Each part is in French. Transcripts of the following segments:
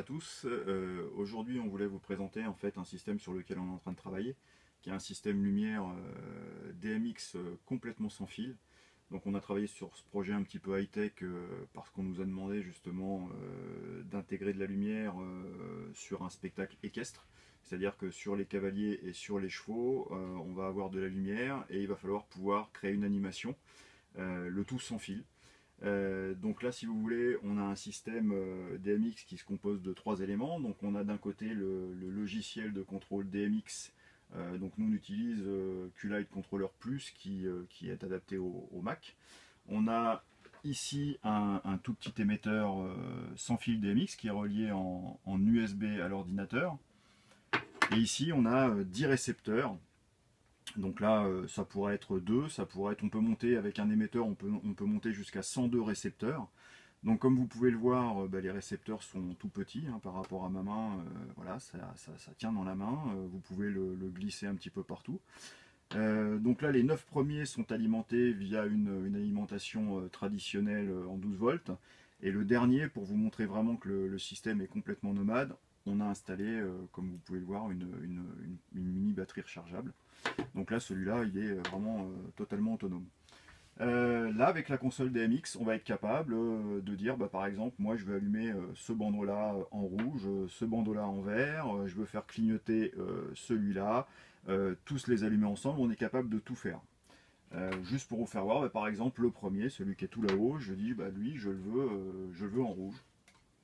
à tous. Aujourd'hui, on voulait vous présenter en fait un système sur lequel on est en train de travailler, qui est un système lumière DMX complètement sans fil. Donc on a travaillé sur ce projet un petit peu high-tech parce qu'on nous a demandé justement d'intégrer de la lumière sur un spectacle équestre. C'est-à-dire que sur les cavaliers et sur les chevaux, on va avoir de la lumière et il va falloir pouvoir créer une animation, le tout sans fil. Donc là, si vous voulez, on a un système DMX qui se compose de trois éléments. Donc on a d'un côté le logiciel de contrôle DMX. Donc nous on utilise Q-Lite Controller Plus qui est adapté au Mac. On a ici un tout petit émetteur sans fil DMX qui est relié en USB à l'ordinateur. Et ici on a 10 récepteurs. Donc là, ça pourrait être 2, ça pourrait être, on peut monter avec un émetteur, on peut monter jusqu'à 102 récepteurs. Donc comme vous pouvez le voir, les récepteurs sont tout petits par rapport à ma main, voilà, ça tient dans la main, vous pouvez le glisser un petit peu partout. Donc là, les 9 premiers sont alimentés via une alimentation traditionnelle en 12 volts. Et le dernier, pour vous montrer vraiment que le système est complètement nomade, on a installé, comme vous pouvez le voir, une mini batterie rechargeable. Donc là, celui-là, il est vraiment totalement autonome. Là, avec la console DMX, on va être capable de dire, par exemple, moi je veux allumer ce bandeau-là en rouge, ce bandeau-là en vert, je veux faire clignoter celui-là, tous les allumer ensemble, on est capable de tout faire. Juste pour vous faire voir, par exemple, le premier, celui qui est tout là-haut, je dis, lui, je le veux en rouge.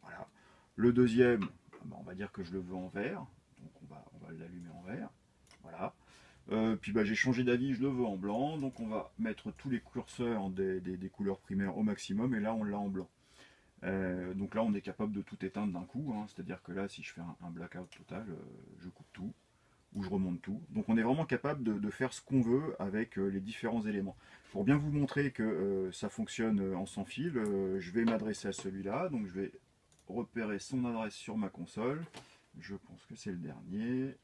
Voilà. Le deuxième, on va dire que je le veux en vert, donc on va l'allumer en vert. Voilà. Puis j'ai changé d'avis, je le veux en blanc, donc on va mettre tous les curseurs des couleurs primaires au maximum, et là on l'a en blanc. Donc là on est capable de tout éteindre d'un coup, c'est-à-dire que là si je fais un blackout total, je coupe tout, ou je remonte tout. Donc on est vraiment capable de faire ce qu'on veut avec les différents éléments. Pour bien vous montrer que ça fonctionne en sans fil, je vais m'adresser à celui-là, donc je vais repérer son adresse sur ma console, je pense que c'est le dernier.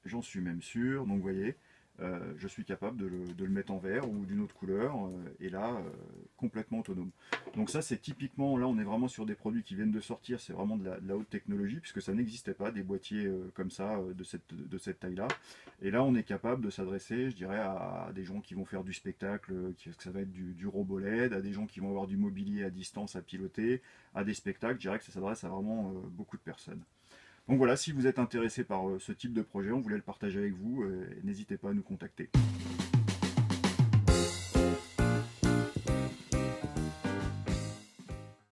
J'en suis même sûr, donc vous voyez, je suis capable de le mettre en vert ou d'une autre couleur, et là, complètement autonome. Donc ça c'est typiquement, là on est vraiment sur des produits qui viennent de sortir, c'est vraiment de la haute technologie, puisque ça n'existait pas, des boîtiers comme ça, de cette taille-là. Et là on est capable de s'adresser, je dirais, à des gens qui vont faire du spectacle, que ça va être du robot LED, à des gens qui vont avoir du mobilier à distance à piloter, à des spectacles, je dirais que ça s'adresse à vraiment beaucoup de personnes. Donc voilà, si vous êtes intéressé par ce type de projet, on voulait le partager avec vous, n'hésitez pas à nous contacter.